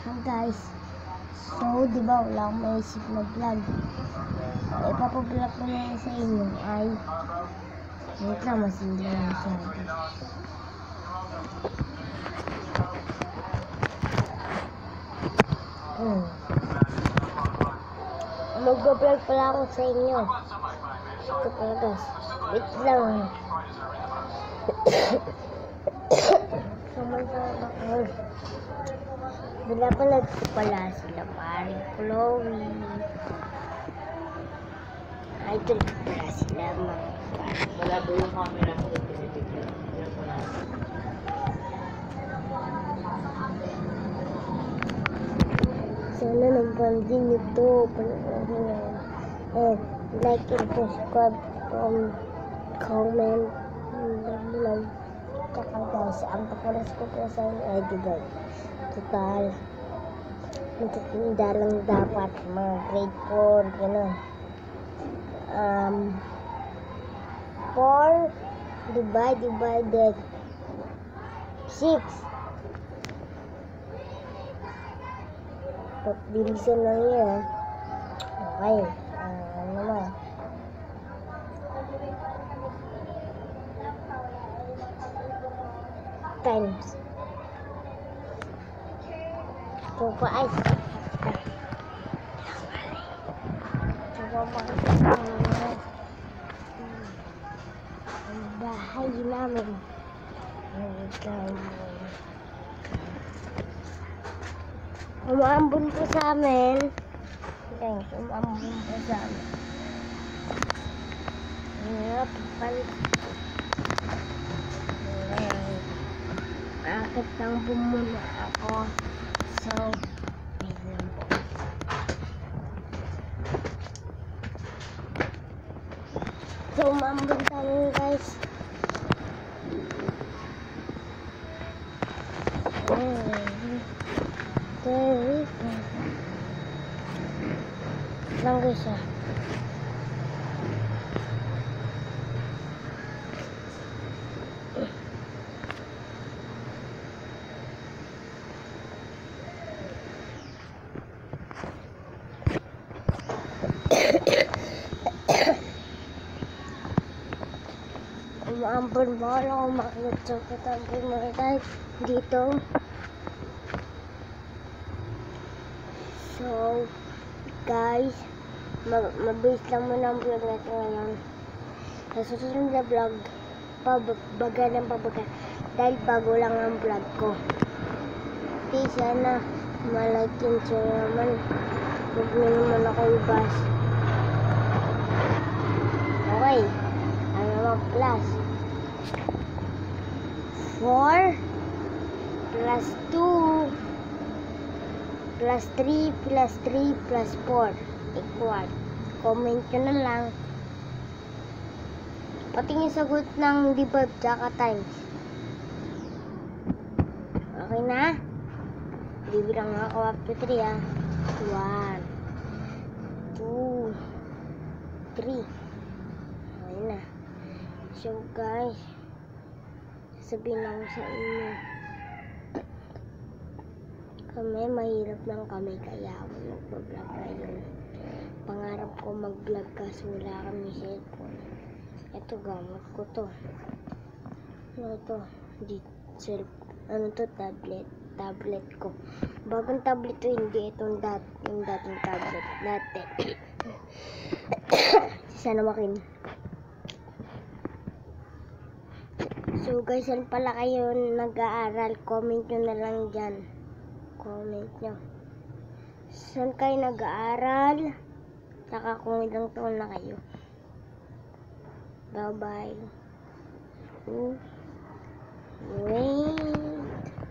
Guys, so di ba wala akong maisip na vlog. Ipapablog ko na sa inyo ay wait lang, masila na masyado. Mag-vlog pala ako sa inyo. Ito pala guys, wait lang. Samantala ako. Pinapanood ko pala sila paring Chloe. Idol ko pala sila mga Wala ba yung camera ko kasi bigla. sana nag-banding ito. Panoorin nyo. And like and subscribe, comment, like. Tsaka guys, ang paparas ko po sa inyo ay diba? Total, magtitinda lang dapat mga grade 4, gano'n. 4 divided 6. Bilisan lang yan. Okay. Ano naman? Times. So, ay. Ang bahay namin. Umaambon po sa amin. Guys, umaambon po sa amin. Akit lang po muna ako. So, wait lang po. So, umaambon sa amin guys. Lang guys ah. Umaambon mo ako makikita sa katabi mo guys dito. So, guys, mabilis lang muna ang vlog natin ngayon. Sa susunod na vlog, pabaga ng pabaga. Dahil bago lang ang vlog ko. Okay, sana malike and share naman. Huwag nyo naman ako ibas. Okay, ano naman plus 4 plus 2 plus 3 plus 3 plus 4 equal. Comment nyo na lang. Pati yung sagot ng divide tsaka times. Okay na? Bibilang ako up to 3 ah. 1 2 3. Okay na. So guys, sabihin lang sa inyo. Kami, mahirap lang kami kaya ako nagpa-vlog ngayon. Pangarap ko mag-vlog kasi wala kami cellphone. Ito gamot ko to. Ano to? Ano to? Tablet ko. Bagong tablet to, hindi itong yung dating tablet natin. Sana makin. So guys, saan pala kayo nag-aaral? Comment nyo na lang dyan. Comment nyo. Saan kayo nag-aaral? Saka kung ilang taon na kayo. Bye bye.